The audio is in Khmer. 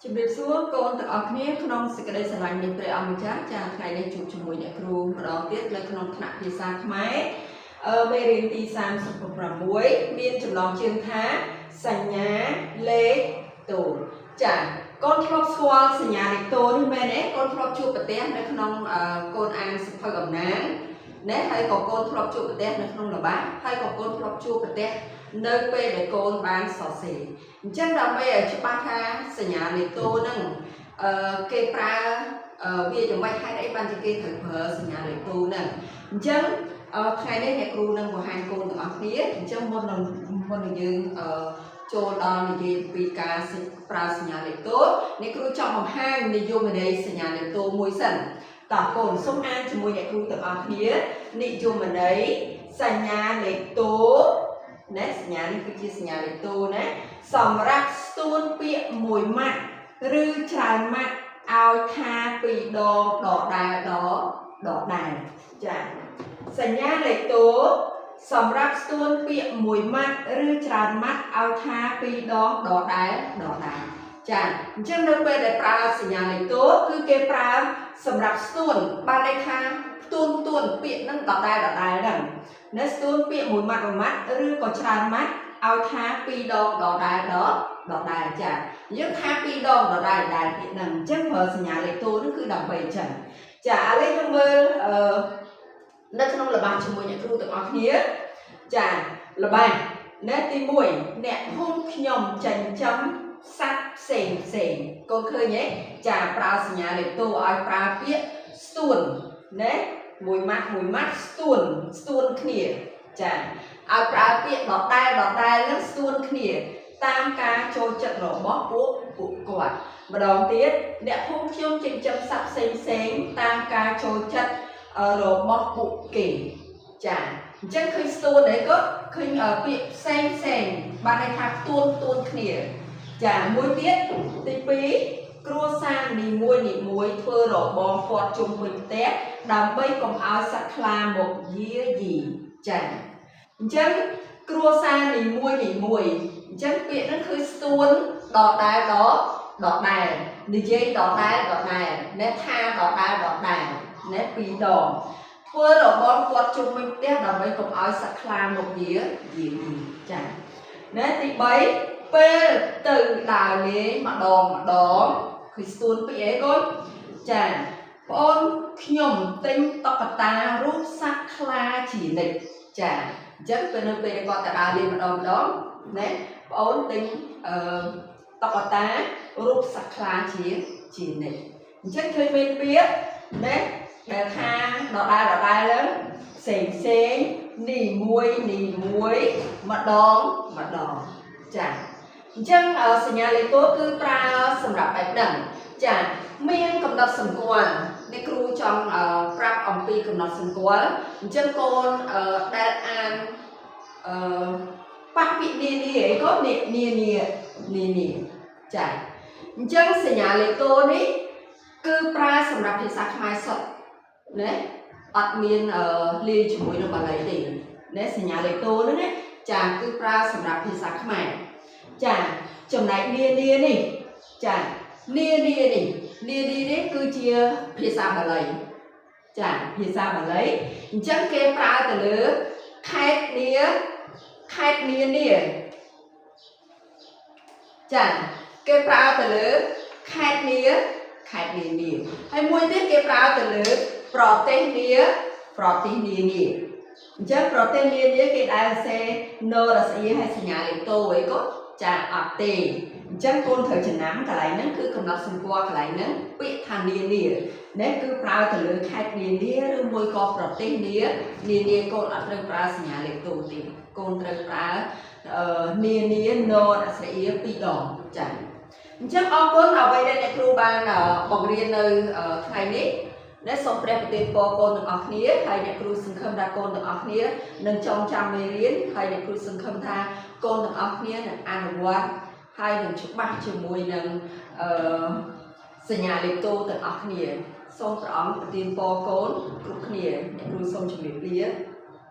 ជំរាបសួរកូនទាំងអស់គ្នាក្នុងសេចក្តីស្រឡាញ់នៃព្រះអង្គម្ចាស់ចាថ្ងៃនេះជួបជាមួយអ្នកគ្រូម្ដងទៀតនៅក្នុងថ្នាក់ភាសាខ្មែរមេរៀនទី36មានចំណងជើងថាសញ្ញាលេខតូចចាកូនធ្លាប់ស្គាល់សញ្ញាលេខតូចនេះមែនទេកូនធ្លាប់ជួបប្រទះនៅក្នុងកូនអានសៀវភៅអំណាងណាហើយក៏កូនធ្លាប់ជួបប្រទះនៅក្នុងល្បះហើយក៏កូនធ្លាប់ជួបប្រទះនៅពេលដែលកូនបានសរសេរអញ្ចឹងដើម្បីឲ្យច្បាស់ថាសញ្ញាលេខតូចហ្នឹងគេប្រើវាយ៉ាងម៉េចហេតុអីបានជាគេត្រូវប្រើសញ្ញាលេខតូចហ្នឹងអញ្ចឹងថ្ងៃនេះអ្នកគ្រូនឹងបង្ហាញកូនទាំងអស់គ្នាអញ្ចឹងមុននឹងយើងចូលដល់និយាយពីការប្រើសញ្ញាលេខតូចអ្នកគ្រូចង់បង្ហាញនិយមន័យសញ្ញាលេខតូចមួយសិនតើកូនសូមអានជាមួយអ្នកគ្រូទាំងអស់គ្នានិយមន័យសញ្ញាលេខតូចណាសញ្ញានេះគឺជាសញ្ញាលេខតូចណាសម្រាប់ស្ទួនពាក្យមួយម៉ាត់ឬច្រើនម៉ាត់ឲ្យថាពីរដងដដែលចាសញ្ញាលេខតូចសម្រាប់ស្ទួនពាក្យមួយម៉ាត់ឬច្រើនម៉ាត់ឲ្យថាពីរដងដដែលចាអញ្ចឹងនៅពេលដែលប្រើសញ្ញាលេខតូចគឺគេប្រើសម្រាប់ស្ទួនបានន័យថាផ្ទួនពាក្យហ្នឹងដដែលហ្នឹងនៅស្ទួនពាក្យមួយម៉ាត់ឬក៏ច្រើនម៉ាត់ឲ្យថាពីរដងដដែលចាយើងថាពីរដងដដែលពាក្យហ្នឹងអញ្ចឹងប្រើសញ្ញាលេខតូចហ្នឹងគឺដើម្បីអញ្ចឹងចាឥឡូវយើងមើលនៅក្នុងល្បះជាមួយអ្នកគ្រូទាំងអស់គ្នាចាល្បះនៅទី1អ្នកភូមិខ្ញុំចិញ្ចឹមសត្វផ្សេងកូនឃើញទេចាប្រើសញ្ញាលេខតូចឲ្យប្រើពាក្យស្ទួនណាមួយម៉ាត់ស្ទួនគ្នាចាឲ្យប្រើពាក្យដដែលនឹងស្ទួនគ្នាតាមការចូលចិត្តរបស់ពួកគាត់ម្ដងទៀតអ្នកភូមិខ្ញុំចិញ្ចឹមសត្វផ្សេងតាមការចូលចិត្តរបស់ពួកគេចាអញ្ចឹងឃើញស្ទួនអីក៏ឃើញពាក្យផ្សេងបានន័យថាផ្ទួនគ្នាចាមួយទៀតទី2គ្រួសារនីមួយធ្វើរបងព័ទ្ធជុំវិញផ្ទះដើម្បីកុំឲ្យសត្វខ្លាមកយាយីចាអញ្ចឹងគ្រួសារនីមួយអញ្ចឹងពាក្យហ្នឹងគឺស្ទួនដដែលនិយាយដដែលណែថាដដែលណែពីរដងធ្វើរបងព័ទ្ធជុំវិញផ្ទះដើម្បីកុំឲ្យសត្វខ្លាមកយាយីចាណែទី3ពេលទៅដើរលេងម្ដងគឺស្ទួនពីអីកូនចាបងអូនខ្ញុំទិញតុក្កតារូបសត្វខ្លាជានិច្ចចាអញ្ចឹងពេលនៅពេលគាត់ទៅដើរលេងម្ដងណាបងអូនទិញតុក្កតារូបសត្វខ្លាជានិច្ចអញ្ចឹងឃើញមានពាក្យណាដែលថាដដែលផ្សេងនីមួយម្ដងចាអញ្ចឹងសញ្ញាលេខតូចគឺប្រើសម្រាប់បែបហ្នឹងចាមានកំណត់សម្គាល់អ្នកគ្រូចង់ប្រាប់អំពីកំណត់សម្គាល់អញ្ចឹងកូនដែលអានប៉ះពាក្យនានាអីក៏នានាចាអញ្ចឹងសញ្ញាលេខតូចនេះគឺប្រើសម្រាប់ភាសាខ្មែរសុទ្ធណាអត់មានលាយជាមួយនឹងបាលីទេណាសញ្ញាលេខតូចហ្នឹងណាចាគឺប្រើសម្រាប់ភាសាខ្មែរចាចំណែកនានានេះចានានានេះគឺជាភាសាបាលីចាភាសាបាលីអញ្ចឹងគេប្រើទៅលើខេត្តនានាចាគេប្រើទៅលើខេត្តនាហើយមួយទៀតគេប្រើទៅលើប្រទេសនាអញ្ចឹងប្រទេសនានាគេដែលសេនរស្អីហើយសញ្ញាលេខតូចអីក៏ចាអត់ទេអញ្ចឹងកូនត្រូវចំណាំកន្លែងហ្នឹងគឺកំណត់សម្គាល់កន្លែងហ្នឹងពាក្យថានានានេះគឺប្រើទៅលើខេត្តនានាឬមួយក៏ប្រទេសនាកូនអត់ត្រូវប្រើសញ្ញាលេខតូចទេកូនត្រូវប្រើនានានរស្អីពីរដងចាអញ្ចឹងអរគុណអ្វីដែលអ្នកគ្រូបានបង្រៀននៅថ្ងៃនេះដែលសូមព្រះប្រទានពរកូនទាំងអស់គ្នាហើយអ្នកគ្រូសង្ឃឹមថាកូនទាំងអស់គ្នានឹងចងចាំមេរៀនហើយអ្នកគ្រូសង្ឃឹមថាកូនទាំងអស់គ្នានឹងអនុវត្តហើយនឹងច្បាស់ជាមួយនឹងសញ្ញាលេខតូចទាំងអស់គ្នាសូមព្រះអង្គប្រទានពរកូនគ្រប់គ្នាអ្នកគ្រូសូមជម្រាបលា